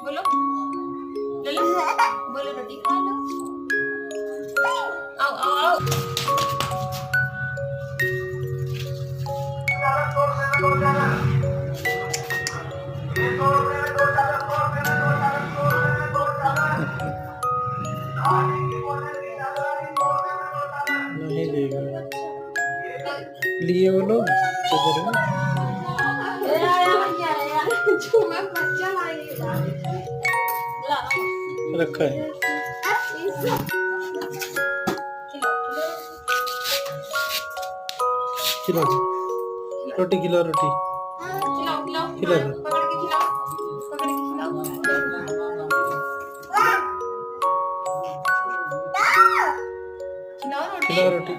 बोलो ले लो, बोलो रोटी खा लो। आओ आओ आओ। नहीं देगा लिए वो लोग किधर है? रखा है। खिलाओ रोटी, खिलाओ रोटी, खिलाओ खिलाओ, खिला दो। पकड़ के खिलाओ, पकड़ के खिलाओ। खिलाओ रोटी। खिलाओ रोटी।